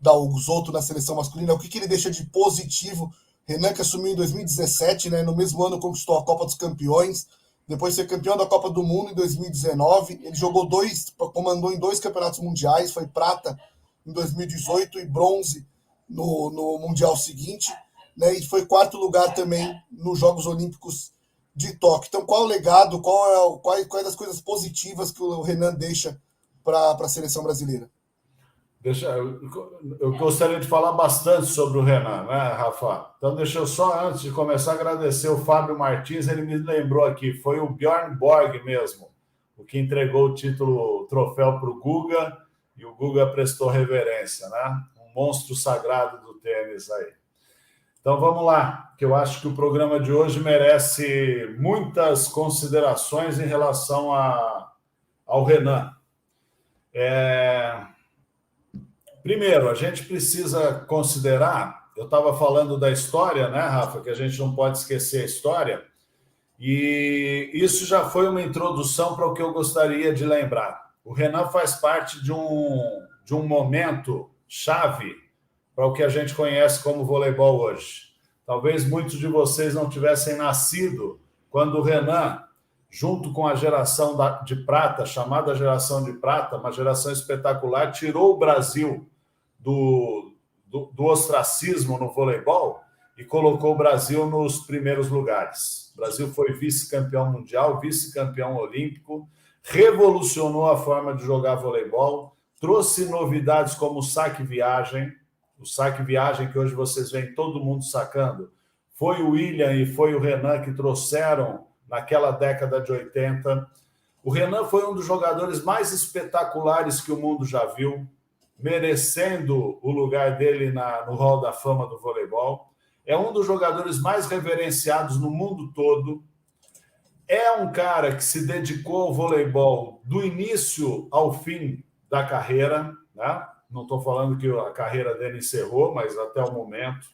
dar o Zotto na seleção masculina, o que ele deixa de positivo. Renan, que assumiu em 2017, né, no mesmo ano conquistou a Copa dos Campeões, depois foi campeão da Copa do Mundo em 2019, ele comandou em 2 campeonatos mundiais, foi prata em 2018 e bronze no Mundial seguinte, né, e foi 4º lugar também nos Jogos Olímpicos de Tóquio. Então, qual é o legado, quais as coisas positivas que o Renan deixa para a seleção brasileira? Eu gostaria de falar bastante sobre o Renan, né, Rafa? Então, deixa eu só, antes de começar, agradecer o Fábio Martins, ele me lembrou aqui, foi o Bjorn Borg mesmo, o que entregou o troféu para o Guga, e o Guga prestou reverência, né? Um monstro sagrado do tênis aí. Então, vamos lá, que eu acho que o programa de hoje merece muitas considerações em relação ao Renan. Primeiro, a gente precisa considerar, eu estava falando da história, né, Rafa, que a gente não pode esquecer a história, e isso já foi uma introdução para o que eu gostaria de lembrar. O Renan faz parte de um momento chave para o que a gente conhece como voleibol hoje. Talvez muitos de vocês não tivessem nascido quando o Renan, junto com a geração de prata, chamada geração de prata, uma geração espetacular, tirou o Brasil do ostracismo no voleibol e colocou o Brasil nos primeiros lugares. O Brasil foi vice-campeão mundial, vice-campeão olímpico, revolucionou a forma de jogar voleibol, trouxe novidades como o saque-viagem que hoje vocês veem todo mundo sacando. Foi o William e foi o Renan que trouxeram naquela década de 80. O Renan foi um dos jogadores mais espetaculares que o mundo já viu, merecendo o lugar dele no Hall da Fama do voleibol. É um dos jogadores mais reverenciados no mundo todo. É um cara que se dedicou ao voleibol do início ao fim da carreira, né? Não estou falando que a carreira dele encerrou, mas até o momento.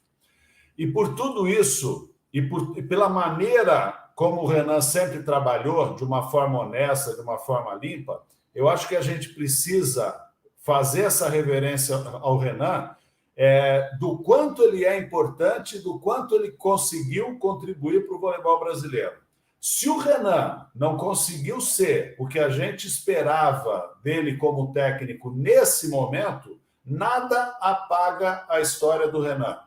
E por tudo isso, e pela maneira como o Renan sempre trabalhou, de uma forma honesta, de uma forma limpa, eu acho que a gente precisa fazer essa reverência ao Renan, do quanto ele é importante, do quanto ele conseguiu contribuir para o voleibol brasileiro. Se o Renan não conseguiu ser o que a gente esperava dele como técnico nesse momento, nada apaga a história do Renan.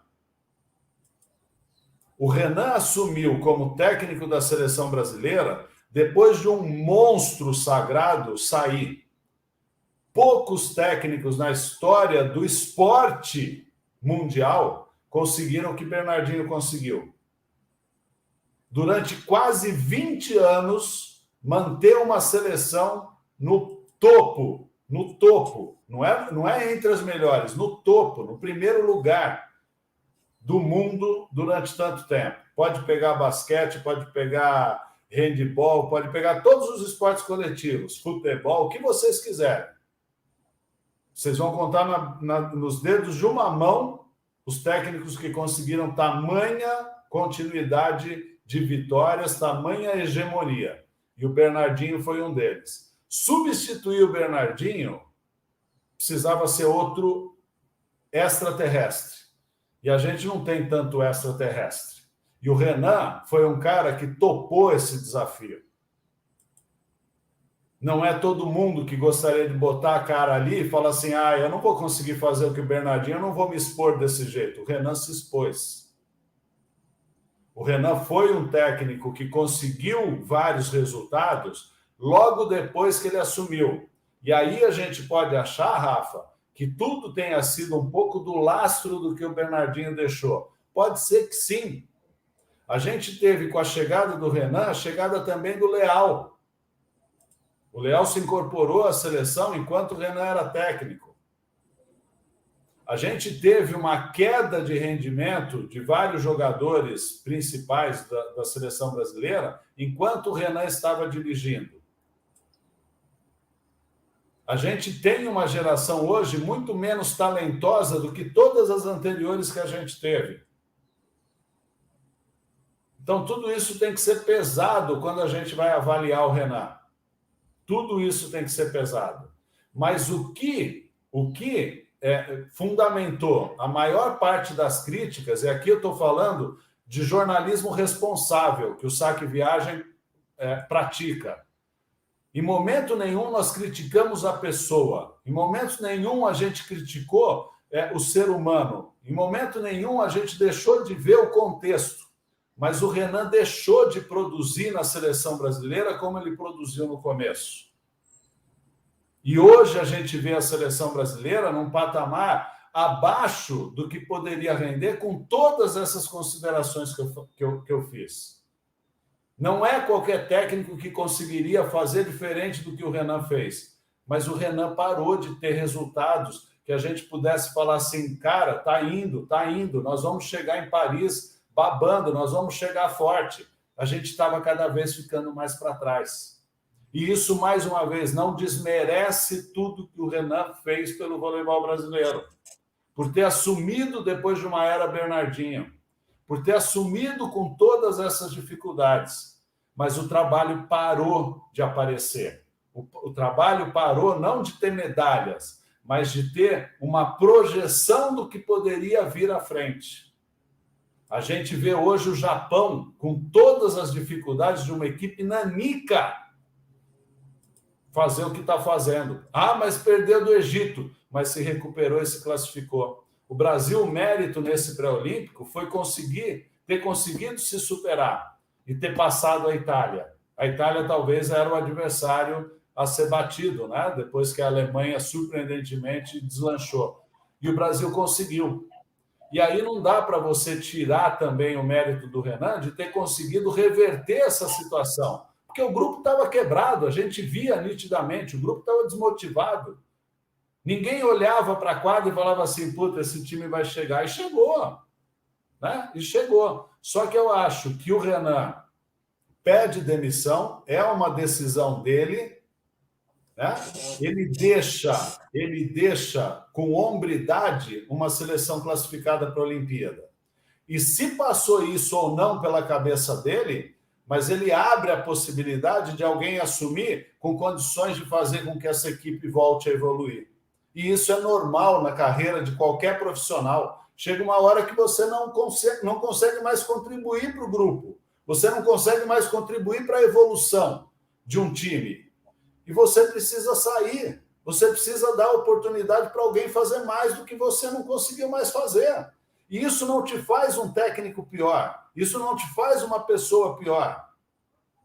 O Renan assumiu como técnico da seleção brasileira depois de um monstro sagrado sair. Poucos técnicos na história do esporte mundial conseguiram o que Bernardinho conseguiu. Durante quase 20 anos, manter uma seleção no topo, não é entre as melhores, no topo, no primeiro lugar do mundo durante tanto tempo. Pode pegar basquete, pode pegar handebol, pode pegar todos os esportes coletivos, futebol, o que vocês quiserem. Vocês vão contar nos dedos de uma mão os técnicos que conseguiram tamanha continuidade de vitórias, tamanha hegemonia. E o Bernardinho foi um deles. Substituir o Bernardinho precisava ser outro extraterrestre. E a gente não tem tanto extraterrestre. E o Renan foi um cara que topou esse desafio. Não é todo mundo que gostaria de botar a cara ali e falar assim, eu não vou conseguir fazer o que o Bernardinho, eu não vou me expor desse jeito. O Renan se expôs. O Renan foi um técnico que conseguiu vários resultados logo depois que ele assumiu. E aí a gente pode achar, Rafa, que tudo tenha sido um pouco do lastro do que o Bernardinho deixou. Pode ser que sim. A gente teve, com a chegada do Renan, a chegada também do Leal. O Leal se incorporou à seleção enquanto o Renan era técnico. A gente teve uma queda de rendimento de vários jogadores principais da seleção brasileira enquanto o Renan estava dirigindo. A gente tem uma geração hoje muito menos talentosa do que todas as anteriores que a gente teve. Então, tudo isso tem que ser pesado quando a gente vai avaliar o Renan. Tudo isso tem que ser pesado. Mas o que fundamentou a maior parte das críticas, e aqui eu estou falando de jornalismo responsável, que o Saque Viagem pratica. Em momento nenhum nós criticamos a pessoa, em momento nenhum a gente criticou o ser humano, em momento nenhum a gente deixou de ver o contexto, mas o Renan deixou de produzir na seleção brasileira como ele produziu no começo. E hoje a gente vê a seleção brasileira num patamar abaixo do que poderia render com todas essas considerações que eu fiz. Não é qualquer técnico que conseguiria fazer diferente do que o Renan fez, mas o Renan parou de ter resultados que a gente pudesse falar assim, cara, tá indo, nós vamos chegar em Paris babando, nós vamos chegar forte. A gente estava cada vez ficando mais para trás. E isso, mais uma vez, não desmerece tudo que o Renan fez pelo voleibol brasileiro. Por ter assumido depois de uma era Bernardinho, por ter assumido com todas essas dificuldades. Mas o trabalho parou de aparecer. O trabalho parou não de ter medalhas, mas de ter uma projeção do que poderia vir à frente. A gente vê hoje o Japão com todas as dificuldades de uma equipe nanica fazer o que está fazendo. Ah, mas perdeu do Egito, mas se recuperou e se classificou. O Brasil, o mérito nesse pré-olímpico foi ter conseguido se superar e ter passado a Itália. A Itália talvez era o adversário a ser batido, né? Depois que a Alemanha surpreendentemente deslanchou. E o Brasil conseguiu. E aí não dá para você tirar também o mérito do Renan de ter conseguido reverter essa situação. Porque o grupo estava quebrado, a gente via nitidamente, o grupo estava desmotivado. Ninguém olhava para a quadra e falava assim, puta, esse time vai chegar. E chegou, né? E chegou. Só que eu acho que o Renan pede demissão, é uma decisão dele, né? Ele deixa com hombridade uma seleção classificada para a Olimpíada. E se passou isso ou não pela cabeça dele, mas ele abre a possibilidade de alguém assumir com condições de fazer com que essa equipe volte a evoluir. E isso é normal na carreira de qualquer profissional. Chega uma hora que você não consegue mais contribuir para o grupo. Você não consegue mais contribuir para a evolução de um time. E você precisa sair. Você precisa dar oportunidade para alguém fazer mais do que você não conseguiu mais fazer. E isso não te faz um técnico pior. Isso não te faz uma pessoa pior.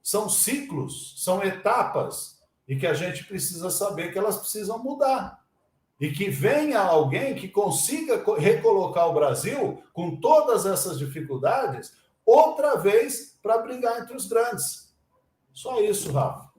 São ciclos, são etapas, e que a gente precisa saber que elas precisam mudar. E que venha alguém que consiga recolocar o Brasil, com todas essas dificuldades, outra vez para brigar entre os grandes. Só isso, Rafa.